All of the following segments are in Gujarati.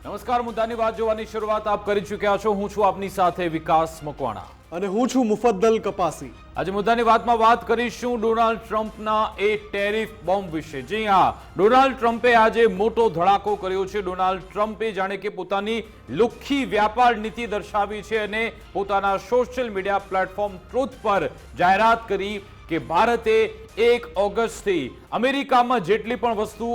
નમસ્કાર, મુદ્દાની વાત જોવાની શરૂઆત આપ કરી ચૂક્યા છો। હું છું આપની સાથે વિકાસ મકવાણા અને હું છું મુફદ્દલ કપાસી। આજે મુદ્દાની વાતમાં વાત કરીશું ડોનાલ્ડ ટ્રમ્પના એ ટેરિફ બોમ્બ વિશે। જી હા, ડોનાલ્ડ ટ્રમ્પે આજે મોટો ધડાકો કર્યો છે। ડોનાલ્ડ ટ્રમ્પે જાણે કે પોતાની લુખ્ખી વ્યાપાર નીતિ દર્શાવી છે અને પોતાના સોશિયલ મીડિયા પ્લેટફોર્મ ટ્રુથ પર જાહેરાત કરી કે ભારતે 1 ઓગસ્ટથી અમેરિકામાં જેટલી પણ વસ્તુ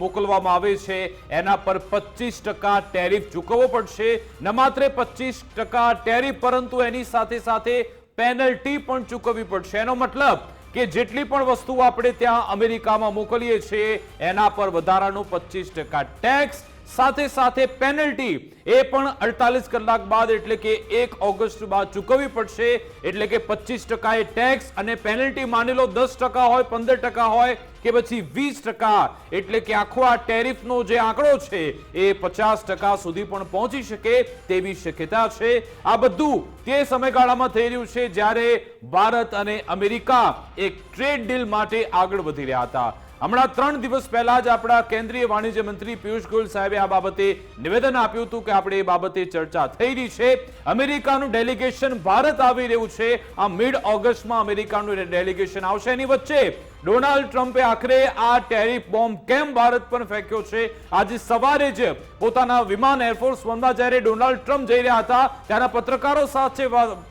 મોકલવામાં આવે છે એના પર 25% ટેરિફ ચૂકવવો પડશે। ન માત્ર 25% ટેરિફ પરંતુ એની સાથે સાથે પેનલ્ટી પણ ચૂકવવી પડશે। એનો મતલબ કે જેટલી પણ વસ્તુ આપણે ત્યાં અમેરિકામાં મોકલીએ છીએ એના પર વધારાનો 25% ટેક્સ સાથે સાથે પેનલ્ટી એ પણ 48 કલાક બાદ એટલે કે 1 ઓગસ્ટ બાદ ચૂકવવી પડશે। એટલે કે 25% એ ટેક્સ અને પેનલ્ટી માની લો 10% હોય, 15% હોય કે પછી 20%, એટલે કે આખો આ ટેરિફનો જે આંકડો છે એ 50% સુધી પણ પહોંચી શકે તેવી શક્યતા છે। આ બધું તે સમયગાળામાં થઈ રહ્યું છે જ્યારે ભારત અને અમેરિકા એક ટ્રેડ ડીલ માટે આગળ વધી રહ્યા હતા। હમણાં 3 દિવસ પહેલા જ આપણા કેન્દ્રીય વાણિજ્ય મંત્રી પિયુષ ગોયલ સાહેબે આ બાબતે નિવેદન આપ્યું હતું કે આપણે એ બાબતે ચર્ચા થઈ રહી છે। અમેરિકાનું ડેલિગેશન ભારત આવી રહ્યું છે। આ મિડ ઓગસ્ટમાં અમેરિકાનું ડેલિગેશન આવશે। એની વચ્ચે ડોનાલ્ડ ટ્રમ્પે આખરે આ ટેરિફ બોમ્બ કેમ ભારત પર ફેંક્યો છે? આજે સવારે જ પોતાના વિમાન એરફોર્સ વનમાં જ્યારે ડોનાલ્ડ ટ્રમ્પ જઈ રહ્યા હતા ત્યારે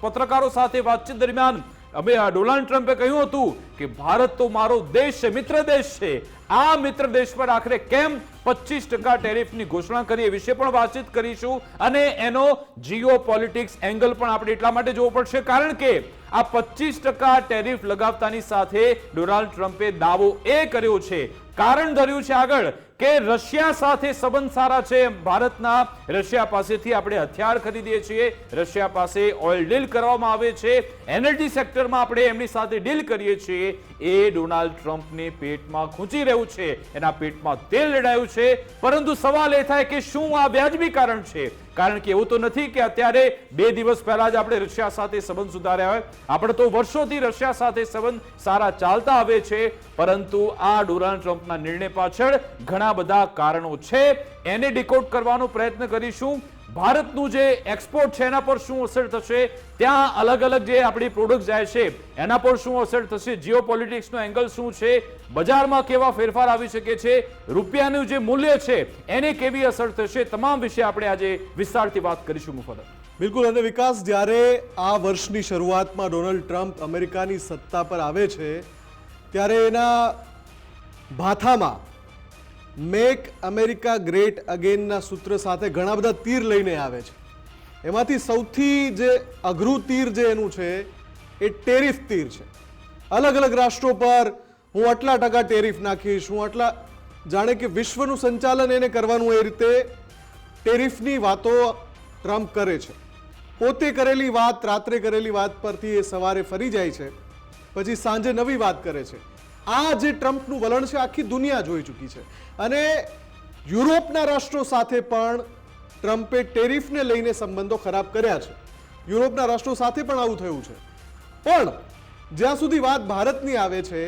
પત્રકારો સાથે વાતચીત દરમિયાન ડોનાલ્ડ ટ્રમ્પે કહ્યું હતું કે ભારત તો મારો દેશ છે, મિત્ર દેશ છે। આ મિત્ર દેશ પર આખરે કેમ 25% ટેરિફની ઘોષણા કરી એ વિશે પણ વાતચીત કરીશું અને એનો જીઓ પોલિટિક્સ એંગલ પણ આપણે એટલા માટે જોવો પડશે કારણ કે આ 25% ટેરિફ લગાવતાની સાથે ડોનાલ્ડ ટ્રમ્પે દાવો એ કર્યો છે, કારણ ધર્યું છે આગળ કે રશિયા સાથે સંબંધ સારા છે ભારતના। રશિયા પાસેથી આપણે હથિયાર ખરીદીએ છીએ, રશિયા પાસે ઓઇલ ડીલ કરવામાં આવે છે, એનર્જી સેક્ટરમાં આપણે એમની સાથે ડીલ કરીએ છીએ। એ ડોનાલ્ડ ટ્રમ્પને પેટમાં ખૂંચી રહ્યું છે, એના પેટમાં તેલ રેડાયું છે। પરંતુ સવાલ એ થાય કે શું આ વ્યાજબી કારણ છે? કારણ કે એવું તો નથી કે અત્યારે 2 દિવસ પહેલા જ આપણે રશિયા સાથે સંબંધ સુધાર્યા હોય। આપણે તો વર્ષોથી રશિયા સાથે સંબંધ સારા ચાલતા આવે છે, પરંતુ આ ડોનાલ્ડ ટ્રમ્પના નિર્ણય પાછળ ઘણા બધા કારણો છે। એને ડીકોડ કરવાનો પ્રયત્ન કરીશું। ભારતનું જે એક્સપોર્ટ છે એના પર શું અસર થશે, ત્યાં અલગ અલગ જે આપણી પ્રોડક્ટ જાય છે એના પર શું અસર થશે, જીઓ પોલિટિક્સનો એંગલ શું છે, બજારમાં કેવા ફેરફાર આવી શકે છે, રૂપિયાનું જે મૂલ્ય છે એને કેવી અસર થશે, તમામ વિશે આપણે આજે વિસ્તારથી વાત કરીશું। મુફદ્દલ બિલકુલ। અને વિકાસ, જ્યારે આ વર્ષની શરૂઆતમાં ડોનાલ્ડ ટ્રમ્પ અમેરિકાની સત્તા પર આવે છે ત્યારે એના ભાથામાં મેક અમેરિકા ગ્રેટ અગેનના સૂત્ર સાથે ઘણા બધા તીર લઈને આવે છે। એમાંથી સૌથી જે અઘરું તીર જે એનું છે એ ટેરિફ તીર છે। અલગ અલગ રાષ્ટ્રો પર હું આટલા ટકા ટેરિફ નાખીશ, હું આટલા, જાણે કે વિશ્વનું સંચાલન એને કરવાનું એ રીતે ટેરિફની વાતો ટ્રમ્પ કરે છે। પોતે કરેલી વાત, રાત્રે કરેલી વાત પરથી એ સવારે ફરી જાય છે, પછી સાંજે નવી વાત કરે છે। આ જે ટ્રમ્પનું વલણ છે આખી દુનિયા જોઈ ચૂકી છે અને યુરોપના રાષ્ટ્રો સાથે પણ ટ્રમ્પે ટેરિફને લઈને સંબંધો ખરાબ કર્યા છે। યુરોપના રાષ્ટ્રો સાથે પણ આવું થયું છે। પણ જ્યાં સુધી વાત ભારતની આવે છે,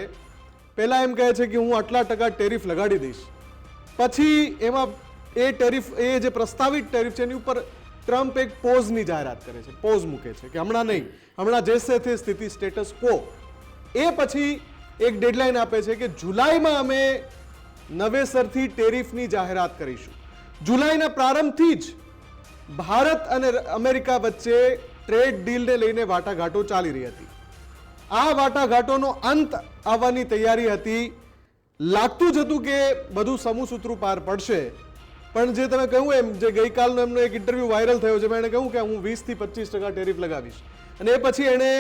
પહેલા એમ કહે છે કે હું આટલા ટકા ટેરિફ લગાડી દઈશ, પછી એમાં એ ટેરિફ, એ જે પ્રસ્તાવિત ટેરિફ છે એની ઉપર ટ્રમ્પ એક પોઝની જાહેરાત કરે છે, પોઝ મૂકે છે કે હમણાં નહીં, હમણાં જૈસે થે સ્થિતિ સ્ટેટસ કો। એ પછી એક ડેડલાઇન આપે છે કે જુલાઈમાં અમે નવેસરથી ટેરિફની જાહેરાત કરીશું। જુલાઈના પ્રારંભથી જ ભારત અને અમેરિકા વચ્ચે ટ્રેડ ડીલને લઈને વાટાઘાટો ચાલી રહી હતી। આ વાટાઘાટોનો અંત આવવાની તૈયારી હતી। લાગતું જ હતું કે બધું સમૂહસૂત્રું પાર પડશે, પણ જે તમે કહ્યું એમ, જે ગઈકાલનો એમનો એક ઇન્ટરવ્યૂ વાયરલ થયો છે, એણે કહ્યું કે હું 20 થી 25% ટેરિફ લગાવીશ અને એ પછી એણે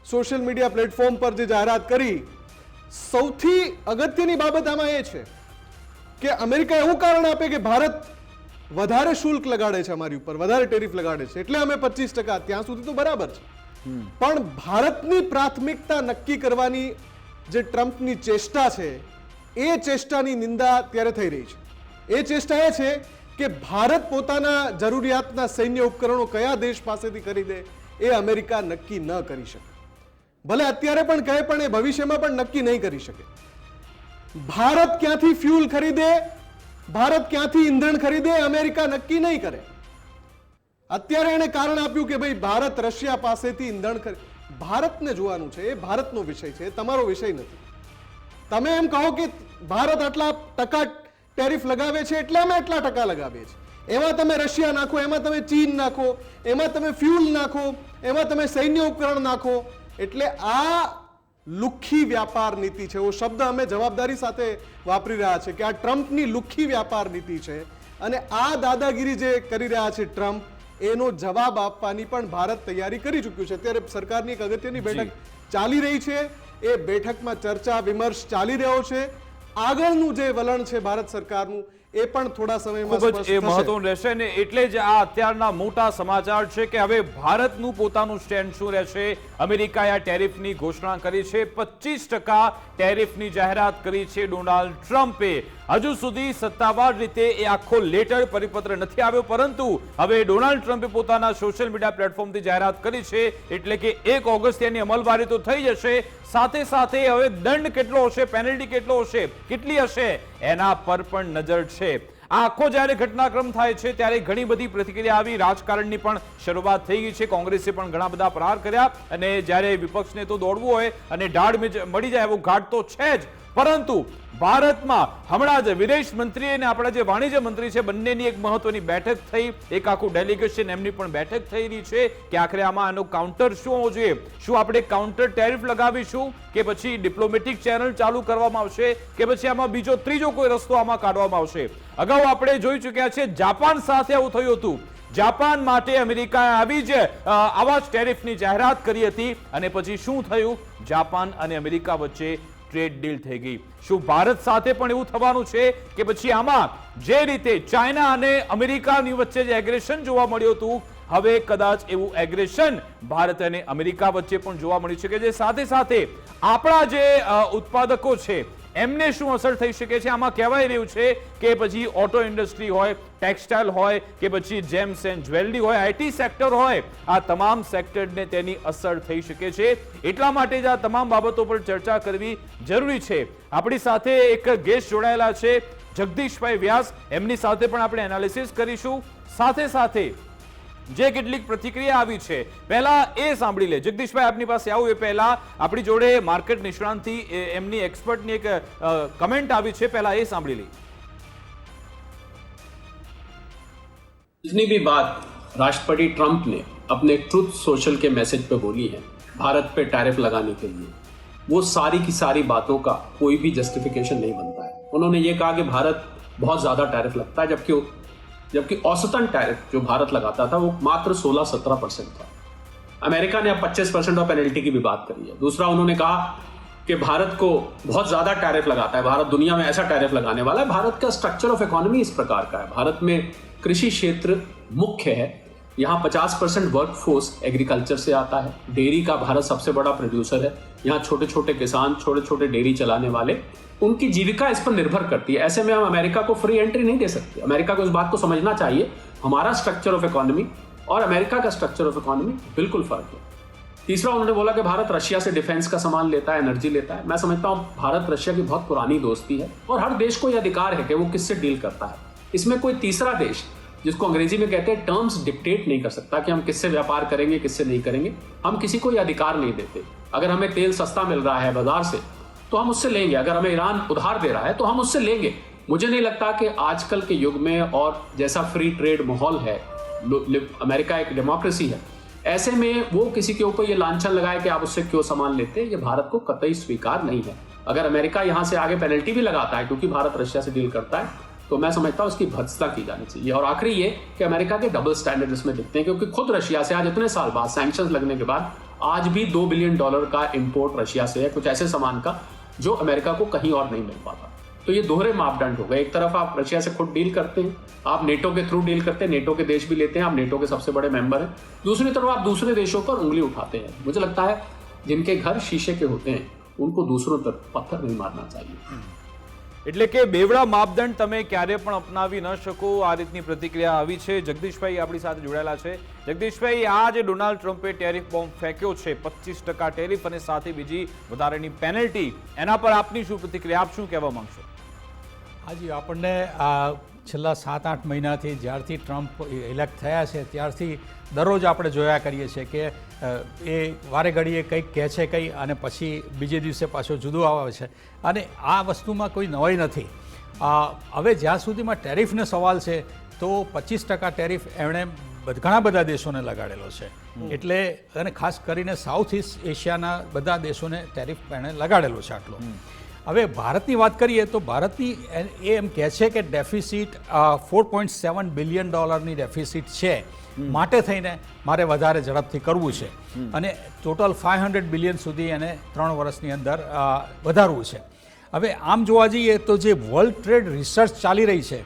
સોશિયલ મીડિયા પ્લેટફોર્મ પર જે જાહેરાત કરી, સૌથી અગત્યની બાબત આમાં એ છે કે અમેરિકા એવું કારણ આપે કે ભારત વધારે શુલ્ક લગાડે છે અમારી ઉપર, વધારે ટેરિફ લગાડે છે એટલે અમે 25%, ત્યાં સુધી તો બરાબર છે। પણ ભારતની પ્રાથમિકતા નક્કી કરવાની જે ટ્રમ્પની ચેષ્ટા છે એ ચેષ્ટાની નિંદા ત્યારે થઈ રહી છે। એ ચેષ્ટા એ છે કે ભારત પોતાના જરૂરિયાતના સૈન્ય ઉપકરણો કયા દેશ પાસેથી ખરીદે એ અમેરિકા નક્કી ન કરી શકે। ભલે અત્યારે પણ કહે, પણ એ ભવિષ્યમાં પણ નક્કી નહીં કરી શકે। ભારત ક્યાંથી ફ્યુલ ખરીદે ભારત ક્યાંથી ઈંધણ ખરીદે અમેરિકા નક્કી નહીં કરે. અત્યારે એને કારણ આપ્યું કે ભાઈ ભારત રશિયા પાસેથી ઈંધણ ભારતને જોવાનું છે, એ ભારતનો વિષય છે, તમારો વિષય નથી. તમે એમ કહો કે ભારત આટલા ટકા ટેરિફ લગાવે છે એટલે અમે એટલા ટકા લગાવીએ છીએ. એમાં તમે રશિયા નાખો, એમાં તમે ચીન નાખો, એમાં તમે ફ્યુલ નાખો, એમાં તમે સૈન્ય ઉપકરણ નાખો. એટલે આ લુખ્ખી વ્યાપાર નીતિ છે. એવો શબ્દ અમે જવાબદારી સાથે વાપરી રહ્યા છે કે આ ટ્રમ્પની લુખ્ખી વ્યાપાર નીતિ છે. અને આ દાદાગીરી જે કરી રહ્યા છે ટ્રમ્પ, એનો જવાબ આપવાની પણ ભારત તૈયારી કરી ચૂક્યું છે. અત્યારે સરકારની એક અગત્યની બેઠક ચાલી રહી છે. એ બેઠકમાં ચર્ચા વિમર્શ ચાલી રહ્યો છે. આગળનું જે વલણ છે ભારત સરકારનું એ પણ થોડા સમયમાં ખૂબ જ મહત્વનું રહેશે ને એટલે જ આ અત્યારના મોટા સમાચાર છે કે હવે ભારતનું પોતાનું સ્ટેન્ડ શું રહેશે. અમેરિકાએ આ ટેરિફની ઘોષણા કરી છે, 25% ટેરિફની જાહેરાત કરી છે ડોનાલ્ડ ટ્રમ્પે. હજુ સુધી સત્તાવાર રીતે એ આખો લેટર પરિપત્ર નથી આવ્યો, પરંતુ હવે ડોનાલ્ડ ટ્રમ્પે પોતાના સોશિયલ મીડિયા પ્લેટફોર્મથી જાહેરાત કરી છે. એટલે કે 1 ઓગસ્ટ એની અમલવારી તો થઈ જશે. સાથે સાથે હવે દંડ કેટલો હશે, પેનલ્ટી કેટલો હશે, કેટલી હશે, એના પર પણ નજર છે. આ આખો જ્યારે ઘટનાક્રમ થાય છે ત્યારે ઘણી બધી પ્રતિક્રિયા આવી. રાજકારણની પણ શરૂઆત થઈ ગઈ છે. કોંગ્રેસે પણ ઘણા બધા પ્રહાર કર્યા. અને જ્યારે વિપક્ષને તો દોડવું હોય અને ઢાળ મળી જાય એવો ઘાટ તો છે જ, પરંતુ ભારતમાં હમણાં જ વિદેશ મંત્રી અને આપણા જે વાણિજ્ય મંત્રી છે બંનેની એક મહત્વની બેઠક થઈ. એક આખું ડેલિગેશન એમની પણ બેઠક થઈ રહી છે કે આખરે આમાં આનો કાઉન્ટર શું હોવો જોઈએ. શું આપણે કાઉન્ટર ટેરિફ લગાવીશું કે પછી ડિપ્લોમેટિક ચેનલ ચાલુ કરવામાં આવશે કે પછી આમાં બીજો ત્રીજો કોઈ રસ્તો આમાં કાઢવામાં આવશે. અગાઉ આપણે જોઈ ચૂક્યા છે જાપાન સાથે આવું થયું હતું. જાપાન માટે અમેરિકાએ આવી જ આવા જ ટેરિફની જાહેરાત કરી હતી અને પછી શું થયું, જાપાન અને અમેરિકા વચ્ચે ટ્રેડ ડીલ થઈ ગઈ. શું ભારત સાથે પણ એવું થવાનું છે કે પછી આમાં જે રીતે ચાઇના અને અમેરિકાની વચ્ચે જે એગ્રેશન જોવા મળ્યું હતું, હવે કદાચ એવું એગ્રેશન ભારત અને અમેરિકા વચ્ચે પણ જોવા મળી શકે છે. સાથે સાથે આપણા જે ઉત્પાદકો છે એમને શું અસર થઈ શકે છે. આમાં કહેવાય રહ્યું છે કે પછી ઓટો ઇન્ડસ્ટ્રી હોય, ટેક્સટાઇલ હોય કે પછી જેમ્સ એન્ડ જ્વેલરી હોય, આઈટી સેક્ટર હોય, આ તમામ સેક્ટરને તેની અસર થઈ શકે છે. એટલા માટે જ આ તમામ બાબતો પર ચર્ચા કરવી જરૂરી છે. આપણી સાથે એક ગેસ્ટ જોડાયેલા છે, જગદીશભાઈ વ્યાસ. એમની સાથે પણ આપણે એનાલિસિસ કરીશું. સાથે સાથે જે કેટલીક પ્રતિક્રિયા આવી છે પહેલા એ સાંભળી લે. જગદીશભાઈ, આપની પાસે આવું એ પહેલા આપણી જોડે માર્કેટ નિષ્ણાંતથી એમની એક્સપર્ટની એક કમેન્ટ આવી છે, પહેલા એ સાંભળી લે. जितनी भी बात राष्ट्रपति ट्रंप ने अपने ट्रुथ सोशल के मैसेज पे बोली है भारत पे टैरिफ लगाने के लिए, वो सारी की सारी बातों का कोई भी जस्टिफिकेशन नहीं बनता है. उन्होंने ये कहा कि भारत बहुत ज़्यादा टैरिफ लगता है, जबकि औसतन टैरिफ जो भारत लगाता था वो मात्र 16-17% था. अमेरिका ने अब 25% और पेनल्टी की भी बात करी है. दूसरा, उन्होंने कहा कि भारत को बहुत ज़्यादा टैरिफ लगाता है, भारत दुनिया में ऐसा टैरिफ लगाने वाला है. भारत का स्ट्रक्चर ऑफ इकोनॉमी इस प्रकार का है. भारत में कृषि क्षेत्र मुख्य है. यहाँ 50% वर्कफोर्स एग्रीकल्चर से आता है. डेयरी का भारत सबसे बड़ा प्रोड्यूसर है. यहाँ छोटे छोटे किसान, छोटे छोटे डेयरी चलाने वाले, उनकी जीविका इस पर निर्भर करती है. ऐसे में हम अमेरिका को फ्री एंट्री नहीं दे सकते. अमेरिका को इस बात को समझना चाहिए. हमारा स्ट्रक्चर ऑफ इकोनॉमी और अमेरिका का स्ट्रक्चर ऑफ इकोनॉमी बिल्कुल फर्क है. तीसरा, उन्होंने बोला कि भारत रशिया से डिफेंस का सामान लेता है, एनर्जी लेता है. मैं समझता हूँ भारत रशिया की बहुत पुरानी दोस्ती है और हर देश को यह अधिकार है कि वो किससे डील करता है. इसमें कोई तीसरा देश, जिसको अंग्रेजी में कहते हैं टर्म्स, डिक्टेट नहीं कर सकता कि हम किससे व्यापार करेंगे, किससे नहीं करेंगे. हम किसी को यह अधिकार नहीं देते. अगर हमें तेल सस्ता मिल रहा है बाजार से तो हम उससे लेंगे. अगर हमें ईरान उधार दे रहा है तो हम उससे लेंगे. मुझे नहीं लगता कि आजकल के युग में और जैसा फ्री ट्रेड माहौल है, अमेरिका एक डेमोक्रेसी है, ऐसे में वो किसी के ऊपर ये लांछन लगाए कि आप उससे क्यों सामान लेते हैं, ये भारत को कतई स्वीकार नहीं है. अगर अमेरिका यहाँ से आगे पेनल्टी भी लगाता है क्योंकि भारत रशिया से डील करता है, तो मैं समझता हूँ उसकी भत्सना की जानी चाहिए. और आखिरी ये कि अमेरिका के डबल स्टैंडर्ड इसमें दिखते हैं, क्योंकि खुद रशिया से आज इतने साल बाद सैंक्शंस लगने के बाद आज भी $2 बिलियन का इंपोर्ट रशिया से है, कुछ ऐसे सामान का जो अमेरिका को कहीं और नहीं मिल पाता. तो ये दोहरे मापदंड हो गए. एक तरफ आप रशिया से खुद डील करते हैं, आप नेटो के थ्रू डील करते हैं, नेटो के देश भी लेते हैं, आप नेटो के सबसे बड़े मेंबर हैं. दूसरी तरफ आप दूसरे देशों पर उंगली उठाते हैं. मुझे लगता है जिनके घर शीशे के होते हैं उनको दूसरों पर पत्थर नहीं मारना चाहिए. એટલે કે બેવડા માપદંડ તમે ક્યારે પણ અપનાવી ન શકો, આ રીતની પ્રતિક્રિયા આવી છે. જગદીશભાઈ આપણી સાથે જોડાયેલા છે. જગદીશભાઈ, આ જે ડોનાલ્ડ ટ્રમ્પે ટેરિફ બોમ્બ ફેંક્યો છે, 25% ટેરિફ અને સાથે બીજી વધારાની પેનલ્ટી, એના પર આપની શું પ્રતિક્રિયા, આપ શું કહેવા માંગશો? હાજી, આપણને આ છેલ્લા 7-8 મહિનાથી જ્યારથી ટ્રમ્પ ઇલેક્ટ થયા છે ત્યારથી દરરોજ આપણે જોયા કરીએ છીએ કે એ વારે ઘડીએ કંઈક કહે છે કંઈ અને પછી બીજે દિવસે પાછો જુદું આવે છે અને આ વસ્તુમાં કોઈ નવાઈ નથી. હવે જ્યાં સુધીમાં ટેરિફનો સવાલ છે તો 25% ટેરિફ એમણે ઘણા બધા દેશોને લગાડેલો છે. એટલે અને ખાસ કરીને સાઉથ ઇસ્ટ એશિયાના બધા દેશોને ટેરિફ એણે લગાડેલો છે આટલો. હવે ભારતની વાત કરીએ તો ભારતની એ એમ કહે છે કે ડેફિસિટ $4.7 બિલિયન ડેફિસિટ છે, માટે થઈને મારે વધારે ઝડપથી કરવું છે અને ટોટલ 500 બિલિયન સુધી એને 3 વર્ષની અંદર વધારવું છે. હવે આમ જોવા જઈએ તો જે વર્લ્ડ ટ્રેડ રિસર્ચ ચાલી રહી છે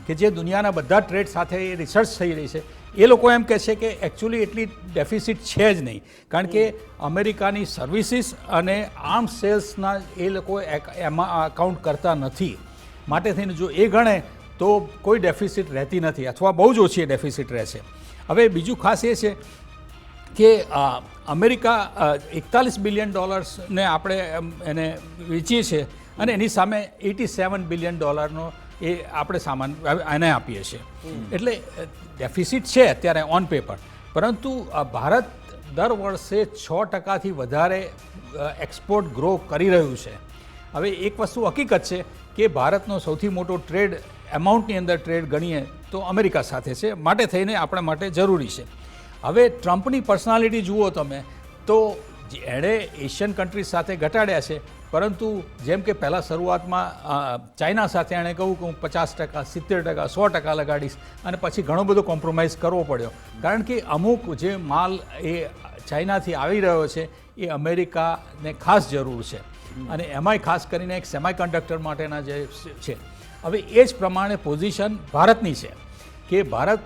કે જે દુનિયાના બધા ટ્રેડ સાથે એ રિસર્ચ થઈ રહી છે, એ લોકો એમ કહે છે કે એકચ્યુઅલી એટલી ડેફિસિટ છે જ નહીં, કારણ કે અમેરિકાની સર્વિસીસ અને આર્મ સેલ્સના એ લોકો એમાં અકાઉન્ટ કરતા નથી. માટે થઈને જો એ ગણે તો કોઈ ડેફિસિટ રહેતી નથી અથવા બહુ જ ઓછી ડેફિસિટ રહે છે. હવે બીજું ખાસ એ છે કે અમેરિકા $41 બિલિયન ને આપણે એને વેચીએ છીએ અને એની સામે $87 બિલિયન એ આપણે સામાન એને આપીએ છીએ. એટલે ડેફિસિટ છે અત્યારે ઓન પેપર, પરંતુ ભારત દર વર્ષે 6%થી વધારે એક્સપોર્ટ ગ્રો કરી રહ્યું છે. હવે એક વસ્તુ હકીકત છે કે ભારતનો સૌથી મોટો ટ્રેડ એમાઉન્ટની અંદર ટ્રેડ ગણીએ તો અમેરિકા સાથે છે, માટે થઈને આપણા માટે જરૂરી છે. હવે ટ્રમ્પની પર્સનાલિટી જુઓ તમે તો એણે એશિયન કન્ટ્રીઝ સાથે ઘટાડ્યા છે, પરંતુ જેમ કે પહેલાં શરૂઆતમાં ચાઇના સાથે એણે કહ્યું કે હું 50%, 70%, 100% લગાડીશ અને પછી ઘણો બધો કોમ્પ્રોમાઇઝ કરવો પડ્યો, કારણ કે અમુક જે માલ એ ચાઇનાથી આવી રહ્યો છે એ અમેરિકાને ખાસ જરૂર છે અને એમાંય ખાસ કરીને એક સેમિકન્ડક્ટર માટેના જે છે. હવે એ જ પ્રમાણે પોઝિશન ભારતની છે કે ભારત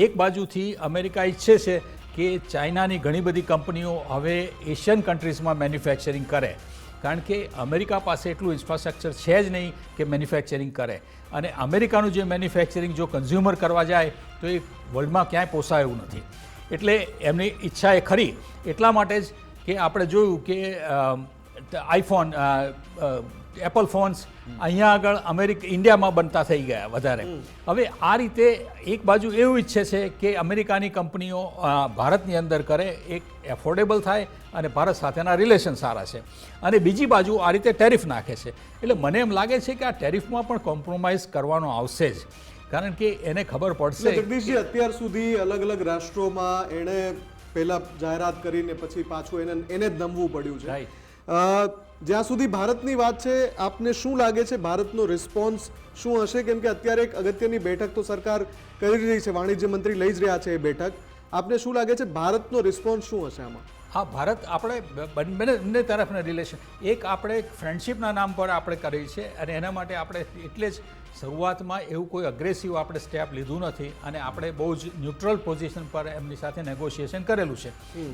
એક બાજુથી અમેરિકા ઈચ્છે છે કે ચાઇનાની ઘણી બધી કંપનીઓ હવે એશિયન કન્ટ્રીઝમાં મેન્યુફેક્ચરિંગ કરે, કારણ કે અમેરિકા પાસે એટલું ઇન્ફ્રાસ્ટ્રક્ચર છે જ નહીં કે મેન્યુફેક્ચરિંગ કરે અને અમેરિકાનું જે મેન્યુફેક્ચરિંગ જો કન્ઝ્યુમર કરવા જાય તો એ વર્લ્ડમાં ક્યાંય પોસાય એવું નથી. એટલે એમની ઈચ્છા એ ખરી, એટલા માટે જ કે આપણે જોયું કે આઈફોન, એપલ ફોન્સ અહીંયા આગળ ઇન્ડિયામાં બનતા થઈ ગયા વધારે. હવે આ રીતે એક બાજુ એવું ઈચ્છે છે કે અમેરિકાની કંપનીઓ ભારતની અંદર કરે, એક એફોર્ડેબલ થાય અને ભારત સાથેના રિલેશન સારા છે, અને બીજી બાજુ આ રીતે ટેરિફ નાખે છે. એટલે મને એમ લાગે છે કે આ ટેરિફમાં પણ કોમ્પ્રોમાઇઝ કરવાનો આવશે જ, કારણ કે એને ખબર પડશે. જગદીશજી, અત્યાર સુધી અલગ અલગ રાષ્ટ્રોમાં એણે પહેલા જાહેરાત કરીને પછી પાછું એને જ નમવું પડ્યું છે. જ્યાં સુધી ભારતની વાત છે, આપને શું લાગે છે ભારતનો રિસ્પોન્સ શું હશે? કેમ કે અત્યારે એક અગત્યની બેઠક તો સરકાર કરી રહી છે, વાણિજ્ય મંત્રી લઈ જ રહ્યા છે એ બેઠક. આપને શું લાગે છે ભારતનો રિસ્પોન્સ શું હશે આમાં? હા, ભારત આપણે બંને તરફના રિલેશન, એક આપણે ફ્રેન્ડશિપના નામ પર આપણે કરી છે અને એના માટે આપણે એટલે જ શરૂઆતમાં એવું કોઈ અગ્રેસિવ આપણે સ્ટેપ લીધું નથી અને આપણે બહુ જ ન્યુટ્રલ પોઝિશન પર એમની સાથે નેગોશિએશન કરેલું છે.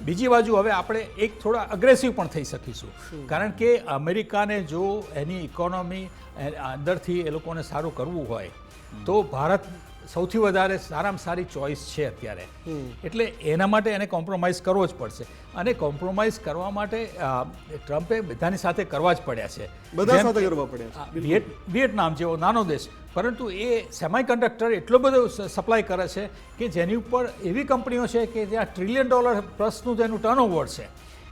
બીજી બાજુ હવે આપણે એક થોડા અગ્રેસિવ પણ થઈ શકીશું, કારણ કે અમેરિકાને જો એની ઇકોનોમી અંદરથી એ લોકોને સારું કરવું હોય તો ભારત સૌથી વધારે સારામાં સારી ચોઇસ છે અત્યારે. એટલે એના માટે એને કોમ્પ્રોમાઇઝ કરવો જ પડશે અને કોમ્પ્રોમાઇઝ કરવા માટે ટ્રમ્પે બધાની સાથે કરવા જ પડ્યા છે. બધા સાથે કરવા પડ્યા. વિયેટનામ જેવો નાનો દેશ, પરંતુ એ સેમિકન્ડક્ટર એટલો બધો સપ્લાય કરે છે કે જેની ઉપર એવી કંપનીઓ છે કે જ્યાં $1 ટ્રિલિયન પ્લસનું તેનું ટર્નઓવર છે.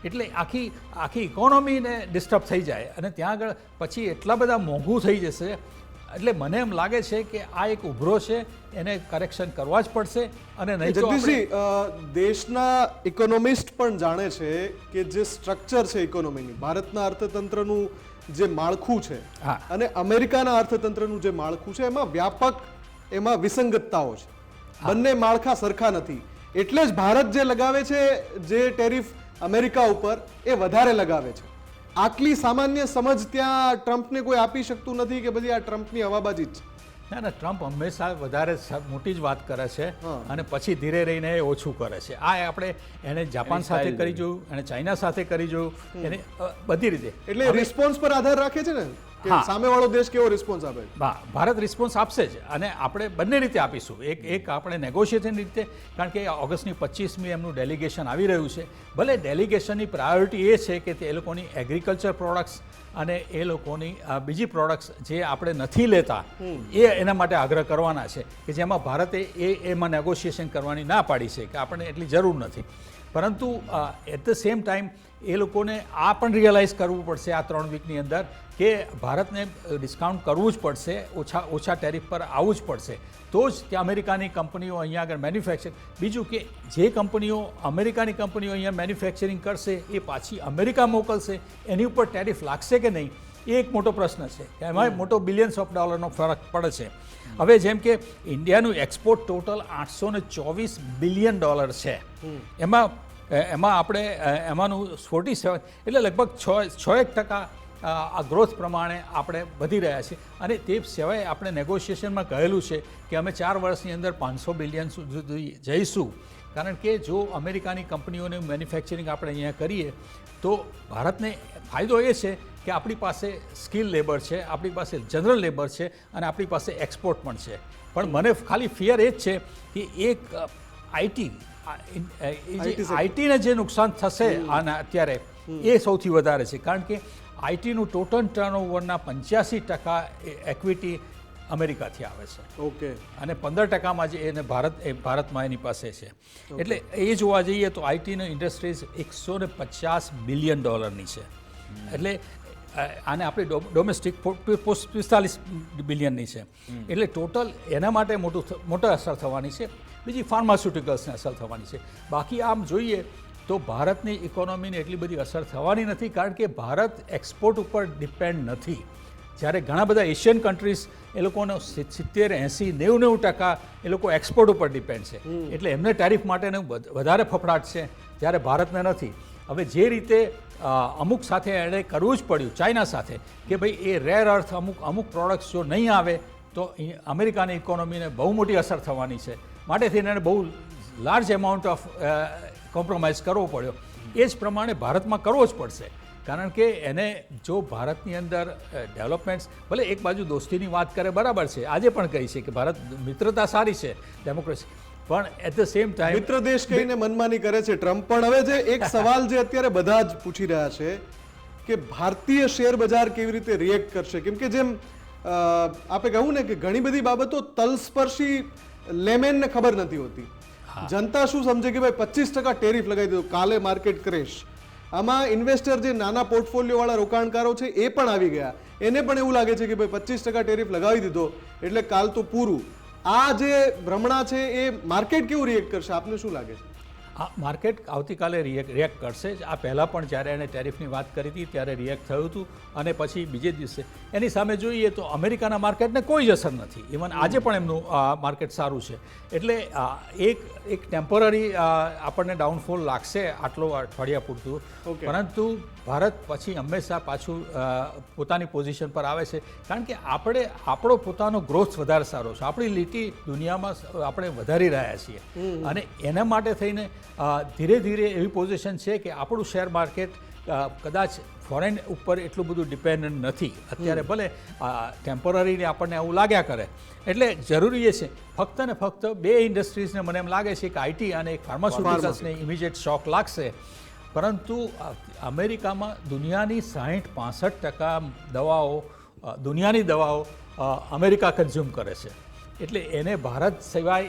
એટલે આખી ઇકોનોમીને ડિસ્ટર્બ થઈ જાય અને ત્યાં આગળ પછી એટલા બધા મોંઘું થઈ જશે. એટલે મને એમ લાગે છે કે આ એક ઉભરો છે, એને કરેક્શન કરવા જ પડશે. અને નહીં તો જગદીશજી, દેશના ઇકોનોમિસ્ટ પણ જાણે છે કે જે સ્ટ્રક્ચર છે ઇકોનોમીની, ભારતના અર્થતંત્રનું જે માળખું છે અને અમેરિકાના અર્થતંત્રનું જે માળખું છે એમાં વિસંગતતાઓ છે. બંને માળખા સરખા નથી. એટલે જ ભારત જે લગાવે છે, જે ટેરિફ અમેરિકા ઉપર, એ વધારે લગાવે છે. આટલી સામાન્ય સમજ ત્યાં ટ્રમ્પને કોઈ આપી શકતું નથી કે બધી આ ટ્રમ્પની હવાબાજી જ છે? ના, ટ્રમ્પ હંમેશા વધારે મોટી જ વાત કરે છે અને પછી ધીરે રહીને એ ઓછું કરે છે. આ આપણે એને જાપાન સાથે કરી જોયું, એને ચાઇના સાથે કરી જોયું, એને બધી રીતે. એટલે રિસ્પોન્સ પર આધાર રાખે છે ને. કે હા. સામેવાળો દેશ કેવો રિસ્પોન્સ આપે? ભારત રિસ્પોન્સ આપશે જ, અને આપણે બંને રીતે આપીશું. એક આપણે નેગોશિએશન રીતે, કારણ કે ઓગસ્ટની 25મી એમનું ડેલિગેશન આવી રહ્યું છે. ભલે ડેલિગેશનની પ્રાયોરિટી એ છે કે તે એ લોકોની એગ્રીકલ્ચર પ્રોડક્ટ્સ અને એ લોકોની બીજી પ્રોડક્ટ્સ જે આપણે નથી લેતા એના માટે આગ્રહ કરવાના છે, કે જેમાં ભારતે એમાં નેગોશિએશન કરવાની ના પાડી છે કે આપણને એટલી જરૂર નથી. પરંતુ એટ ધ સેમ ટાઈમ એ લોકોને આ પણ રિયલાઇઝ કરવું પડશે આ 3 વીકની અંદર કે ભારતને ડિસ્કાઉન્ટ કરવું જ પડશે, ઓછા ટેરિફ પર આવવું જ પડશે, તો જ કે અમેરિકાની કંપનીઓ અહીંયા આગળ મેન્યુફેક્ચર. બીજું કે જે કંપનીઓ અમેરિકાની કંપનીઓ અહીંયા મેન્યુફેક્ચરિંગ કરશે એ પાછી અમેરિકા મોકલશે, એની ઉપર ટેરિફ લાગશે કે નહીં, એ એક મોટો પ્રશ્ન છે. એમાં મોટો બિલિયન્સ ઓફ ડોલરનો ફરક પડે છે. હવે જેમ કે ઇન્ડિયાનું એક્સપોર્ટ ટોટલ $824 બિલિયન છે, એમાં આપણે એમાંનું 47 એટલે લગભગ 6% આ ગ્રોથ પ્રમાણે આપણે વધી રહ્યા છીએ. અને તે સિવાય આપણે નેગોશિએશનમાં કહેલું છે કે અમે 4 વર્ષની અંદર 500 બિલિયન સુધી જઈશું, કારણ કે જો અમેરિકાની કંપનીઓને મેન્યુફેક્ચરિંગ આપણે અહીંયા કરીએ તો ભારતને ફાયદો એ છે કે આપણી પાસે સ્કિલ લેબર છે, આપણી પાસે જનરલ લેબર છે, અને આપણી પાસે એક્સપોર્ટ પણ છે. પણ મને ખાલી ફિયર એ જ છે કે એક આઈટીને જે નુકસાન થશે આના અત્યારે એ સૌથી વધારે છે, કારણ કે આઈટીનું ટોટલ ટર્નઓવરના 85% એક્વિટી અમેરિકાથી આવે છે. ઓકે. અને 15%માં જે એને ભારતમાં એની પાસે છે. એટલે એ જોવા જઈએ તો આઈટીની ઇન્ડસ્ટ્રીઝ $150 બિલિયન છે. એટલે આને આપણી ડોમેસ્ટિક 45 બિલિયનની છે. એટલે ટોટલ એના માટે મોટો અસર થવાની છે. બીજી ફાર્માસ્યુટિકલ્સને અસર થવાની છે. બાકી આમ જોઈએ તો ભારતની ઇકોનોમીને એટલી બધી અસર થવાની નથી, કારણ કે ભારત એક્સપોર્ટ ઉપર ડિપેન્ડ નથી. જ્યારે ઘણા બધા એશિયન કન્ટ્રીઝ એ લોકોનો 70, 80, 90% એ લોકો એક્સપોર્ટ ઉપર ડિપેન્ડ છે. એટલે એમને ટેરિફ માટેનું વધારે ફફડાટ છે, જ્યારે ભારતને નથી. હવે જે રીતે અમુક સાથે એણે કરવું જ પડ્યું ચાઇના સાથે, કે ભાઈ એ રેર અર્થ અમુક પ્રોડક્ટ્સ જો નહીં આવે તો અમેરિકાની ઇકોનોમીને બહુ મોટી અસર થવાની છે. માટે થઈને એણે બહુ લાર્જ એમાઉન્ટ ઓફ કોમ્પ્રોમાઇઝ કરવો પડ્યો. એ જ પ્રમાણે ભારતમાં કરવો જ પડશે, કારણ કે એને જો ભારતની અંદર ડેવલપમેન્ટ્સ, ભલે એક બાજુ દોસ્તીની વાત કરે બરાબર છે, આજે પણ કહી છે કે ભારત મિત્રતા સારી છે, ડેમોક્રેસી, પણ એટ ધ સેમ ટાઈમ મિત્ર દેશ કહીને મનમાની કરે છે ટ્રમ્પ. પણ હવે જે એક સવાલ જે અત્યારે બધા જ પૂછી રહ્યા છે કે ભારતીય શેર બજાર કેવી રીતે રિએક્ટ કરશે, કેમ કે જેમ આપણે કહ્યું ને કે ઘણી બધી બાબતો તલસ્પર્શી લેમેનને ખબર નથી હોતી. જનતા શું સમજે કે ભાઈ 25% ટેરિફ લગાવી દીધું, કાલે માર્કેટ ક્રેશ. આમાં ઇન્વેસ્ટર જે નાના પોર્ટફોલિયો વાળા રોકાણકારો છે એ પણ આવી ગયા. એને પણ એવું લાગે છે કે ભાઈ 25% ટેરિફ લગાવી દીધો એટલે કાલ તો પૂરું. આ જે ભ્રમણા છે એ માર્કેટ કેવું રિએક્ટ કરશે, આપને શું લાગે છે? આ માર્કેટ આવતીકાલે રિએક્ટ કરશે જ. આ પહેલાં પણ જ્યારે એણે ટેરિફની વાત કરી હતી ત્યારે રિએક્ટ થયું હતું, અને પછી બીજે દિવસે એની સામે જોઈએ તો અમેરિકાના માર્કેટને કોઈ જ અસર નથી. ઇવન આજે પણ એમનું માર્કેટ સારું છે. એટલે એક ટેમ્પરરી આપણને ડાઉનફોલ લાગશે આટલો અઠવાડિયા પૂરતું, પરંતુ ભારત પછી હંમેશા પાછું પોતાની પોઝિશન પર આવે છે, કારણ કે આપણો પોતાનો ગ્રોથ વધારે સારો છે. આપણી લીટી દુનિયામાં આપણે વધારી રહ્યા છીએ, અને એના માટે થઈને ધીરે ધીરે એવી પોઝિશન છે કે આપણું શેર માર્કેટ કદાચ ફોરેન ઉપર એટલું બધું ડિપેન્ડન્ટ નથી અત્યારે. ભલે ટેમ્પરરીને આપણને આવું લાગ્યા કરે. એટલે જરૂરી એ છે ફક્ત ને ફક્ત 2 ઇન્ડસ્ટ્રીઝને મને એમ લાગે છે કે આઈટી અને એક ફાર્માસ્યુટિકલ્સને ઇમિડિયેટ શોક લાગશે. પરંતુ અમેરિકામાં દુનિયાની 60-65% દુનિયાની દવાઓ અમેરિકા કન્ઝ્યુમ કરે છે. એટલે એને ભારત સિવાય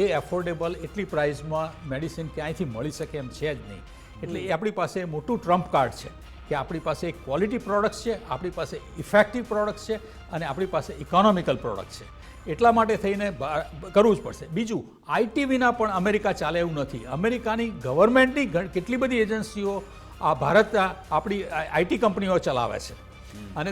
એ એફોર્ડેબલ એટલી પ્રાઇસમાં મેડિસિન ક્યાંયથી મળી શકે એમ છે જ નહીં. એટલે એ આપણી પાસે મોટું ટ્રમ્પ કાર્ડ છે કે આપણી પાસે ક્વોલિટી પ્રોડક્ટ્સ છે, આપણી પાસે ઇફેક્ટિવ પ્રોડક્ટ્સ છે, અને આપણી પાસે ઇકોનોમિકલ પ્રોડક્ટ છે. એટલા માટે થઈને કરવું જ પડશે. બીજું, આઈટી વિના પણ અમેરિકા ચાલે એવું નથી. અમેરિકાની ગવર્મેન્ટની કેટલી બધી એજન્સીઓ આ ભારત આપણી આઈટી કંપનીઓ ચલાવે છે, અને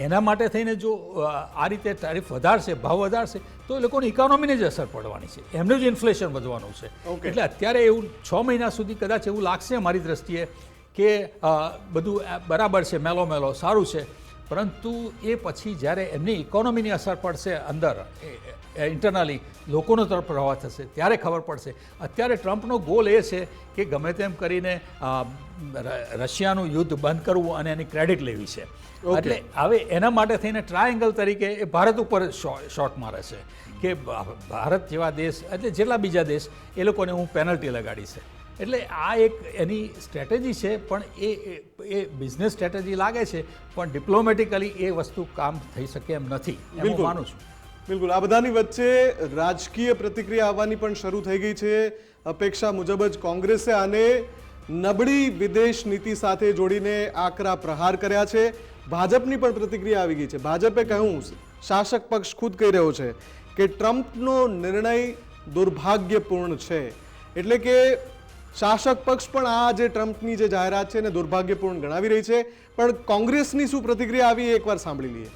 એના માટે થઈને જો આ રીતે ટેરિફ વધારશે, ભાવ વધારશે, તો એ લોકોની ઇકોનોમીને જ અસર પડવાની છે, એમનું જ ઇન્ફ્લેશન વધવાનું છે. એટલે અત્યારે એવું 6 મહિના સુધી કદાચ એવું લાગશે મારી દ્રષ્ટિએ કે બધું બરાબર છે, મેલો સારું છે, પરંતુ એ પછી જ્યારે એમની ઇકોનોમીની અસર પડશે અંદર ઇન્ટરનલી લોકોનો તરફ પ્રવાહ થશે ત્યારે ખબર પડશે. અત્યારે ટ્રમ્પનો ગોલ એ છે કે ગમે તેમ કરીને રશિયાનું યુદ્ધ બંધ કરવું અને એની ક્રેડિટ લેવી છે. એટલે હવે એના માટે થઈને ટ્રાયેંગલ તરીકે એ ભારત ઉપર શોટ મારે છે કે ભારત જેવા દેશ એટલે જેટલા બીજા દેશ એ લોકોને હું પેનલ્ટી લગાડી છે. એટલે આ એક એની સ્ટ્રેટેજી છે, પણ એ બિઝનેસ સ્ટ્રેટેજી લાગે છે, પણ ડિપ્લોમેટિકલી એ વસ્તુ કામ થઈ શકે એમ નથી એમ હું માનું છું. બિલકુલ. આ બધાની વચ્ચે રાજકીય પ્રતિક્રિયા આવવાની પણ શરૂ થઈ ગઈ છે. અપેક્ષા મુજબ જ કોંગ્રેસે આને નબળી વિદેશ નીતિ સાથે જોડીને આકરા પ્રહાર કર્યા છે. ભાજપની પણ પ્રતિક્રિયા આવી ગઈ છે. ભાજપે કહ્યું, શાસક પક્ષ ખુદ કહી રહ્યો છે કે ટ્રમ્પનો નિર્ણય દુર્ભાગ્યપૂર્ણ છે. એટલે કે શાસક પક્ષ પણ આ જે ટ્રમ્પની જે જાહેરાત છે એને દુર્ભાગ્યપૂર્ણ ગણાવી રહી છે. પણ કોંગ્રેસની શું પ્રતિક્રિયા આવી એકવાર સાંભળી લઈએ.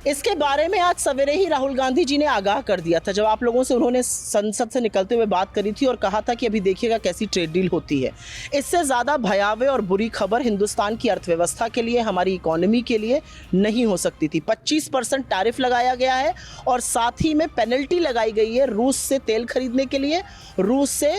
इसके बारे में आज सवेरे ही राहुल गांधी जी ने आगाह कर दिया था, जब आप लोगों से उन्होंने संसद से निकलते हुए बात करी थी और कहा था कि अभी देखिएगा कैसी ट्रेड डील होती है. इससे ज़्यादा भयावह और बुरी खबर हिंदुस्तान की अर्थव्यवस्था के लिए, हमारी इकोनॉमी के लिए नहीं हो सकती थी. 25% टैरिफ लगाया गया है और साथ ही में पेनल्टी लगाई गई है रूस से तेल खरीदने के लिए, रूस से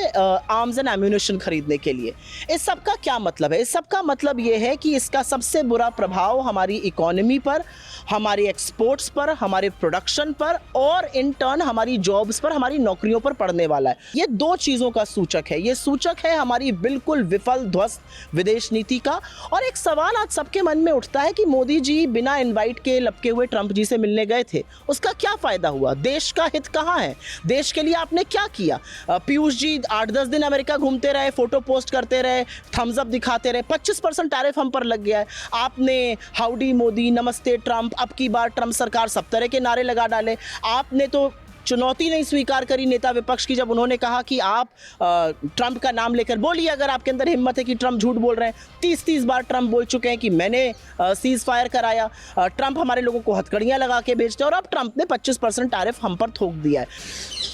आर्म्स एंड एम्यूनिशन खरीदने के लिए. इस सब का क्या मतलब है? इस सब का मतलब ये है कि इसका सबसे बुरा प्रभाव हमारी इकोनॉमी पर, हमारे एक्सपोर्ट्स पर, हमारे प्रोडक्शन पर और इन टर्न हमारी जॉब्स पर, हमारी नौकरियों पर पड़ने वाला है. ये दो चीज़ों का सूचक है. ये सूचक है हमारी बिल्कुल विफल ध्वस्त विदेश नीति का. और एक सवाल आज सबके मन में उठता है कि मोदी जी बिना इनवाइट के लपके हुए ट्रंप जी से मिलने गए थे, उसका क्या फ़ायदा हुआ? देश का हित कहाँ है? देश के लिए आपने क्या किया? पीयूष जी 8-10 दिन अमेरिका घूमते रहे, फोटो पोस्ट करते रहे, थम्स अप दिखाते रहे, 25% टैरिफ हम पर लग गया है. आपने हाउडी मोदी, नमस्ते ट्रंप, अब की बार ट्रंप सरकार, सब तरह के नारे लगा डाले. आपने तो चुनौती नहीं स्वीकार करी नेता विपक्ष की, जब उन्होंने कहा कि आप ट्रंप का नाम लेकर बोलिए अगर आपके अंदर हिम्मत है कि ट्रंप झूठ बोल रहे हैं. 30 बार ट्रंप बोल चुके हैं कि मैंने सीज फायर कराया. ट्रंप हमारे लोगों को हथकड़ियां लगा के भेजते हैं और अब ट्रंप ने 25% टैरिफ हम पर थोक दिया है.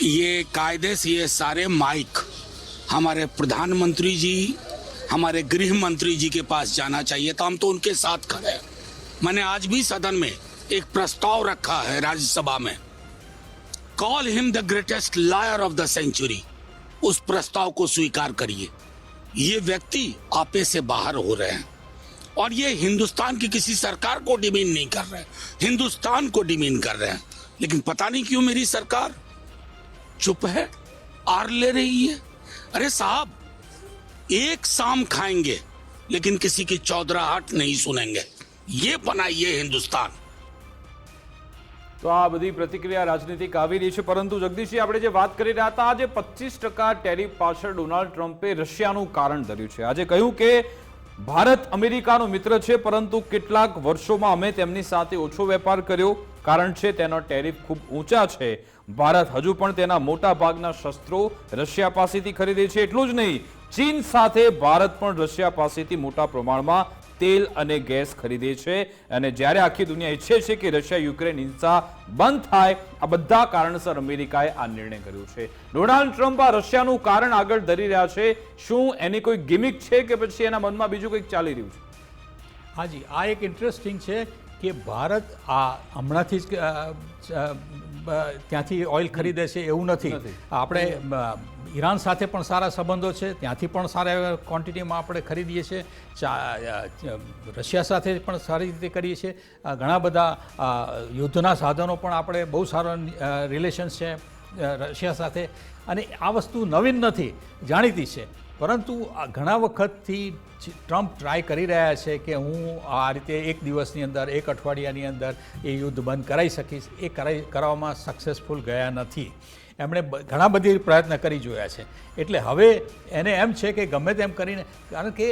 ये कायदे से ये सारे माइक हमारे प्रधानमंत्री जी, हमारे गृह मंत्री जी के पास जाना चाहिए था. हम तो उनके साथ खड़े हैं. मैंने आज भी सदन में एक प्रस्ताव रखा है राज्यसभा में, call him the greatest liar of the century. उस प्रस्ताव को स्वीकार करिए. ये व्यक्ति आपे से बाहर हो रहे हैं और ये हिंदुस्तान की किसी सरकार को डिमीन नहीं कर रहे हैं, हिंदुस्तान को डिमीन कर रहे हैं. लेकिन पता नहीं क्यों मेरी सरकार चुप है, आर ले रही है. अरे साहब, एक शाम खाएंगे लेकिन किसी की चौधराहट नहीं सुनेंगे. ये बनाइए हिंदुस्तान. તો આ બધી પ્રતિક્રિયા રાજનીતિક આવી રહી છે. પરંતુ જગદીશજી, આપણે જે વાત કરી રહ્યા હતા, આજે 25% ટેરિફ પાછળ ડોનાલ્ડ ટ્રમ્પે રશિયાનું કારણ ધર્યું છે. આજે કહ્યું કે ભારત અમેરિકાનો મિત્ર છે, પરંતુ કેટલાક વર્ષોમાં અમે તેમની સાથે ઓછો વેપાર કર્યો. કારણ છે તેના ટેરિફ ખૂબ ઊંચા છે. ભારત હજુ પણ તેના મોટા ભાગના શસ્ત્રો રશિયા પાસેથી ખરીદે છે. એટલું જ નહીં, ચીન સાથે ભારત પણ રશિયા પાસેથી મોટા પ્રમાણમાં તેલ અને ગેસ ખરીદે છે. અને જ્યારે આખી દુનિયા ઈચ્છે છે કે રશિયા યુક્રેન હિંસા બંધ થાય, આ બધા કારણસર અમેરિકાએ આ નિર્ણય કર્યો છે. ડોનાલ્ડ ટ્રમ્પ આ રશિયાનું કારણ આગળ ધરી રહ્યા છે. શું એની કોઈ ગિમિક છે કે પછી એના મનમાં બીજું કંઈક ચાલી રહ્યું છે? હાજી, આ એક ઇન્ટરેસ્ટિંગ છે કે ભારત આ હમણાંથી જ ત્યાંથી ઓઇલ ખરીદે છે એવું નથી. આપણે ઈરાન સાથે પણ સારા સંબંધો છે, ત્યાંથી પણ સારા ક્વોન્ટિટીમાં આપણે ખરીદીએ છીએ. રશિયા સાથે પણ સારી રીતે કરીએ છીએ. ઘણા બધા યુદ્ધના સાધનો પણ આપણે બહુ સારો રિલેશન્સ છે રશિયા સાથે. અને આ વસ્તુ નવીન નથી, જાણીતી છે. પરંતુ ઘણા વખતથી ટ્રમ્પ ટ્રાય કરી રહ્યા છે કે હું આ રીતે એક દિવસની અંદર, એક અઠવાડિયાની અંદર એ યુદ્ધ બંધ કરાવી શકીશ. એ કરવામાં સક્સેસફુલ ગયા નથી. એમણે ઘણા બધી પ્રયત્ન કરી જોયા છે. એટલે હવે એને એમ છે કે ગમે તેમ કરીને, કારણ કે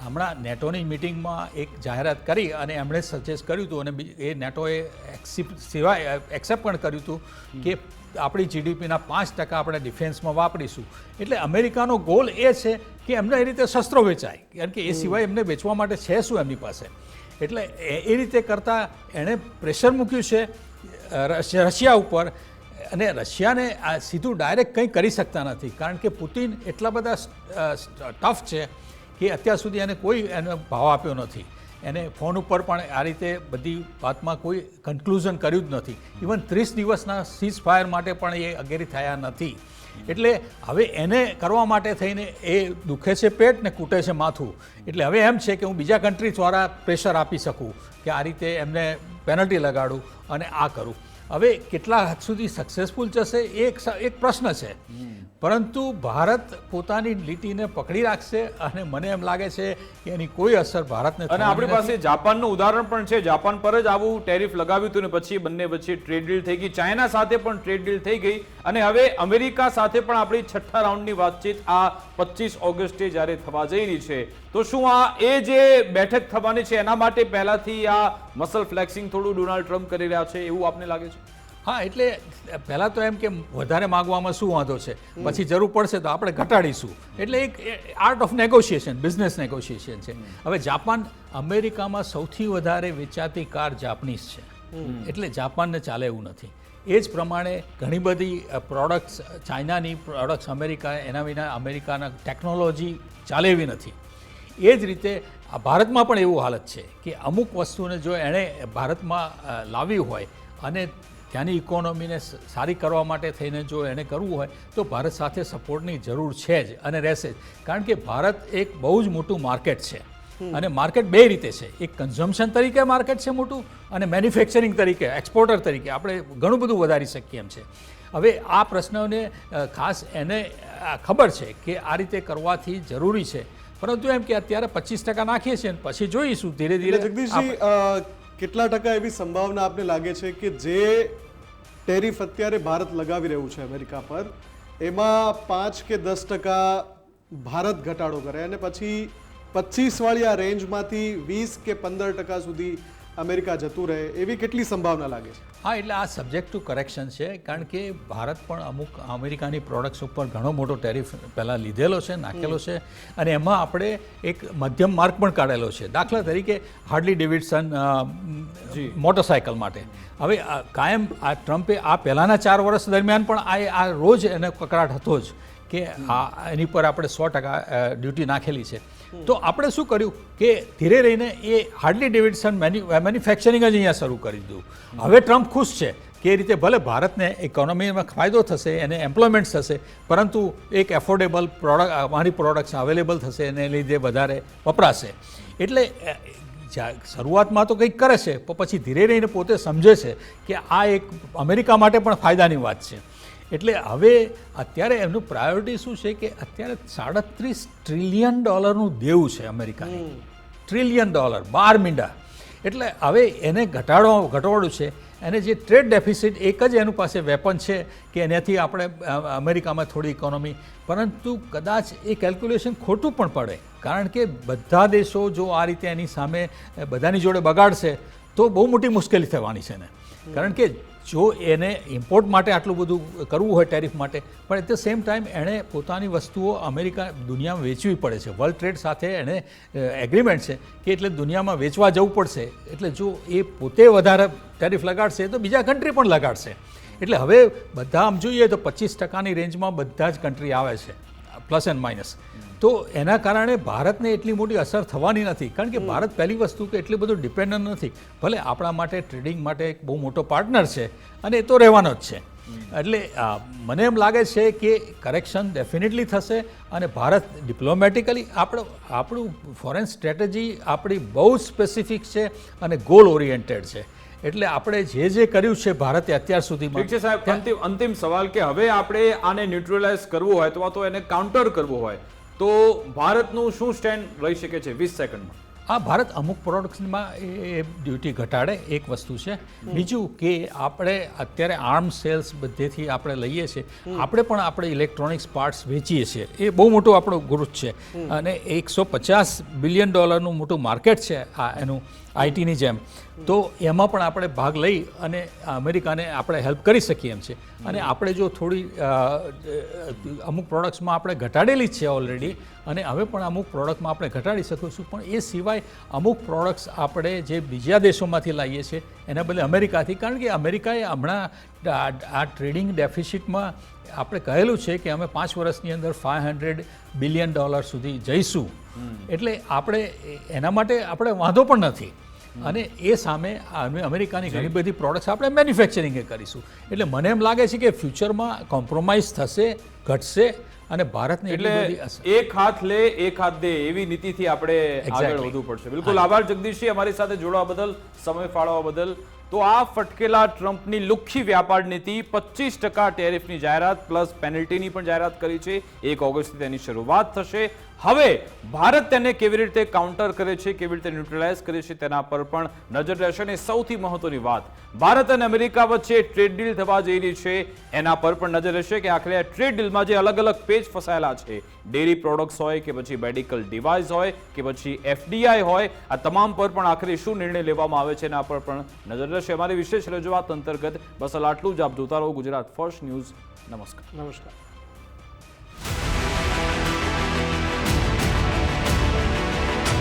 હમણાં નેટોની મિટિંગમાં એક જાહેરાત કરી અને એમણે સજેસ્ટ કર્યું હતું અને એ નેટોએ એક્સેપ્ટ પણ કર્યું હતું કે આપણી જીડીપીના 5% આપણે ડિફેન્સમાં વાપરીશું. એટલે અમેરિકાનો ગોલ એ છે કે એમને એ રીતે શસ્ત્રો વેચાય, કારણ કે એ સિવાય એમને વેચવા માટે છે શું એમની પાસે. એટલે એ રીતે કરતાં એણે પ્રેશર મૂક્યું છે રશિયા ઉપર. અને રશિયાને આ સીધું ડાયરેક્ટ કંઈ કરી શકતા નથી, કારણ કે પુતિન એટલા બધા ટફ છે કે અત્યાર સુધી એને કોઈ એનો ભાવ આપ્યો નથી. એને ફોન ઉપર પણ આ રીતે બધી વાતમાં કોઈ કન્ક્લુઝન કર્યું જ નથી. ઇવન 30 દિવસના સીઝ ફાયર માટે પણ એ અગ્રી થયા નથી. એટલે હવે એને કરવા માટે થઈને એ દુખે છે પેટ ને કૂટે છે માથું. એટલે હવે એમ છે કે હું બીજા કન્ટ્રી દ્વારા પ્રેશર આપી શકું કે આ રીતે એમને પેનલ્ટી લગાડું અને આ કરું. હવે કેટલા હદ સુધી સક્સેસફુલ જશે એ એક પ્રશ્ન છે, પરંતુ ભારત પોતાની લીટીને પકડી રાખશે અને મને એમ લાગે છે કે એની કોઈ અસર ભારતને અને આપણી પાસે જાપાનનું ઉદાહરણ પણ છે. જાપાન પર જ આવું ટેરિફ લગાવ્યું હતું ને પછી બંને વચ્ચે ટ્રેડ ડીલ થઈ ગઈ. ચાઇના સાથે પણ ટ્રેડ ડીલ થઈ ગઈ અને હવે અમેરિકા સાથે પણ આપણી છઠ્ઠા રાઉન્ડની વાતચીત આ 25 ઓગસ્ટે જ્યારે થવા જઈ રહી છે, તો શું આ એ જે બેઠક થવાની છે એના માટે પહેલાથી આ મસલ ફ્લેક્સિંગ થોડું ડોનાલ્ડ ટ્રમ્પ કરી રહ્યા છે એવું આપને લાગે છે? હા, એટલે પહેલાં તો એમ કે વધારે માગવામાં શું વાંધો છે, પછી જરૂર પડશે તો આપણે ઘટાડીશું. એટલે એક art of negotiation, business negotiation છે. હવે જાપાન અમેરિકામાં સૌથી વધારે વેચાતી કાર જાપાનીઝ છે, એટલે જાપાનને ચાલે એવું નથી. એ જ પ્રમાણે ઘણી બધી પ્રોડક્ટ્સ, ચાઇનાની પ્રોડક્ટ્સ અમેરિકા, એના વિના અમેરિકાના ટેકનોલોજી ચાલે એવી નથી. એ જ રીતે ભારતમાં પણ એવું હાલત છે કે અમુક વસ્તુને જો એણે ભારતમાં લાવી હોય અને ત્યાંની ઇકોનોમીને સારી કરવા માટે થઈને જો એને કરવું હોય તો ભારત સાથે સપોર્ટની જરૂર છે જ અને રહેશે જ. કારણ કે ભારત એક બહુ જ મોટું માર્કેટ છે અને માર્કેટ બે રીતે છે. એક કન્ઝમ્પશન તરીકે માર્કેટ છે મોટું અને મેન્યુફેક્ચરિંગ તરીકે, એક્સપોર્ટર તરીકે આપણે ઘણું બધું વધારી શકીએ એમ છે. હવે આ પ્રશ્નોને ખાસ એને ખબર છે કે આ રીતે કરવાથી જરૂરી છે, પરંતુ એમ કે અત્યારે 25% નાખીએ છીએ અને પછી જોઈશું ધીરે ધીરે. જગદીશજી, કેટલા ટકા એવી સંભાવના આપને લાગે છે કે જે ટેરિફ અત્યારે ભારત લગાવી રહ્યું છે અમેરિકા પર, એમાં 5 કે 10% ભારત ઘટાડો કરે અને પછી 25 વાળી આ રેન્જમાંથી 20 કે 15% સુધી અમેરિકા જતું રહે, એવી કેટલી સંભાવના લાગે છે? હા, એટલે આ સબ્જેક્ટ ટુ કરેક્શન છે, કારણ કે ભારત પણ અમુક અમેરિકાની પ્રોડક્ટ્સ ઉપર ઘણો મોટો ટેરિફ પહેલાં લીધેલો છે, નાખેલો છે, અને એમાં આપણે એક મધ્યમ માર્ક પણ કાઢેલો છે. દાખલા તરીકે હાર્લી ડેવિડસન મોટરસાયકલ માટે હવે કાયમ આ ટ્રમ્પે આ પહેલાંના 4 વર્ષ દરમિયાન પણ આ રોજ એને કકડાટ હતો જ કે એની પર આપણે 100% ડ્યુટી નાખેલી છે. તો આપણે શું કર્યું કે ધીરે રહીને એ હાર્લી ડેવિડસન મેન્યુફેક્ચરિંગ જ અહીંયા શરૂ કરી દીધું. હવે ટ્રમ્પ ખુશ છે કે એ રીતે ભલે ભારતને ઇકોનોમીમાં ફાયદો થશે, એને એમ્પ્લોયમેન્ટ થશે, પરંતુ એક એફોર્ડેબલ પ્રોડક્ટ, અમારી પ્રોડક્ટ્સ અવેલેબલ થશે, એને લીધે વધારે વપરાશે. એટલે શરૂઆતમાં તો કંઈક કરે છે, પણ પછી ધીરે રહીને પોતે સમજે છે કે આ એક અમેરિકા માટે પણ ફાયદાની વાત છે. એટલે હવે અત્યારે એમનું પ્રાયોરિટી શું છે કે અત્યારે $37 ટ્રિલિયન દેવું છે અમેરિકાને. $1 ટ્રિલિયન 12 મીંડા. એટલે હવે એને ઘટાડવું છે. એને જે ટ્રેડ ડેફિસિટ, એક જ એનું પાસે વેપન છે કે એનાથી આપણે અમેરિકામાં થોડી ઇકોનોમી, પરંતુ કદાચ એ કેલ્ક્યુલેશન ખોટું પણ પડે, કારણ કે બધા દેશો જો આ રીતે એની સામે બધાની જોડે બગાડશે તો બહુ મોટી મુશ્કેલી થવાની છે ને. કારણ કે જો એને ઇમ્પોર્ટ માટે આટલું બધું કરવું હોય ટેરિફ માટે, પણ એટ ધ સેમ ટાઈમ એણે પોતાની વસ્તુઓ અમેરિકા દુનિયામાં વેચવી પડે છે. વર્લ્ડ ટ્રેડ સાથે એને એગ્રીમેન્ટ છે કે એટલે દુનિયામાં વેચવા જવું પડશે. એટલે જો એ પોતે વધારે ટેરિફ લગાડશે તો બીજા કન્ટ્રી પણ લગાડશે. એટલે હવે બધા આમ જોઈએ તો 25%ની રેન્જમાં બધા જ કન્ટ્રી આવે છે, પ્લસ એન્ડ માઇનસ. તો એના કારણે ભારતને એટલી મોટી અસર થવાની નથી, કારણ કે ભારત પહેલી વસ્તુ કે એટલું બધું ડિપેન્ડન્ટ નથી. ભલે આપણા માટે ટ્રેડિંગ માટે એક બહુ મોટો પાર્ટનર છે અને એ તો રહેવાનો જ છે. એટલે મને એમ લાગે છે કે કરેક્શન ડેફિનેટલી થશે અને ભારત ડિપ્લોમેટિકલી આપણું ફોરેન સ્ટ્રેટેજી આપણી બહુ સ્પેસિફિક છે અને ગોલ ઓરિએન્ટેડ છે. એટલે આપણે જે કર્યું છે ભારતે અત્યાર સુધીમાં. ઠીક છે સાહેબ, અંતિમ સવાલ કે હવે આપણે આને ન્યુટ્રલાઇઝ કરવું હોય અથવા તો એને કાઉન્ટર કરવું હોય તો ભારતનું શું સ્ટેન્ડ રહી શકે છે 20 સેકન્ડમાં? હા, ભારત અમુક પ્રોડક્ટ્સમાં એ ડ્યુટી ઘટાડે, એક વસ્તુ છે. બીજું કે આપણે અત્યારે આર્મ સેલ્સ બધેથી આપણે લઈએ છીએ, આપણે પણ આપણે ઇલેક્ટ્રોનિક્સ પાર્ટ્સ વેચીએ છીએ. એ બહુ મોટો આપણો ગ્રોથ છે અને $150 બિલિયન મોટું માર્કેટ છે આ એનું, આઈટીની જેમ. તો એમાં પણ આપણે ભાગ લઈ અને અમેરિકાને આપણે હેલ્પ કરી શકીએ એમ છે. અને આપણે જો થોડી અમુક પ્રોડક્ટ્સમાં આપણે ઘટાડેલી જ છે ઓલરેડી, અને હવે પણ અમુક પ્રોડક્ટમાં આપણે ઘટાડી શકીશું. પણ એ સિવાય સિવાય અમુક પ્રોડક્ટ્સ આપણે જે બીજા દેશોમાંથી લાવીએ છીએ એના બદલે અમેરિકાથી, કારણ કે અમેરિકાએ હમણાં આ ટ્રેડિંગ ડેફિસિટમાં આપણે કહેલું છે કે અમે 5 વર્ષની અંદર $500 બિલિયન સુધી જઈશું, એટલે આપણે એના માટે આપણે વાંધો પણ નથી. અને એ સામે અમેરિકાની ઘણી બધી પ્રોડક્ટ્સ આપણે મેન્યુફેક્ચરિંગ કરીશું, એટલે મને એમ લાગે છે કે ફ્યુચરમાં કોમ્પ્રોમાઇઝ થશે, ઘટશે અને ભારતને એટલે એક હાથ લે એક હાથ દે એવી નીતિથી આપણે આગળ વધવું પડશે. બિલકુલ, આભાર જગદીશજી અમારી સાથે જોડવા બદલ, સમય ફાળવવા બદલ. તો આ ફટકેલા ટ્રમ્પની લુખ્ખી વ્યાપાર નીતિ 25% ટેરિફની જાહેરાત પ્લસ પેનલ્ટીની પણ જાહેરાત કરી છે. 1 ઓગસ્ટથી તેની શરૂઆત થશે. હવે ભારત તેને કેવી રીતે કાઉન્ટર કરે છે, કેવી રીતે ન્યુટ્રલાઇઝ કરે છે તેના પર પણ નજર રહેશે. અને સૌથી મહત્વની વાત, ભારત અને અમેરિકા વચ્ચે ટ્રેડ ડીલ થવા જઈ રહી છે એના પર પણ નજર રહેશે કે આખરે આ ટ્રેડ ડીલમાં જે અલગ અલગ પેજ ફસાયેલા છે, ડેરી પ્રોડક્ટ્સ હોય કે પછી મેડિકલ ડિવાઇસ હોય કે પછી FDI હોય, આ તમામ પર પણ આખરે શું નિર્ણય લેવામાં આવે છે એના પર પણ નજર રહેશે. અમારી વિશેષ રજૂઆત અંતર્ગત બસ આટલું જ. આપ જોતા રહો ગુજરાત ફર્સ્ટ ન્યૂઝ. નમસ્કાર.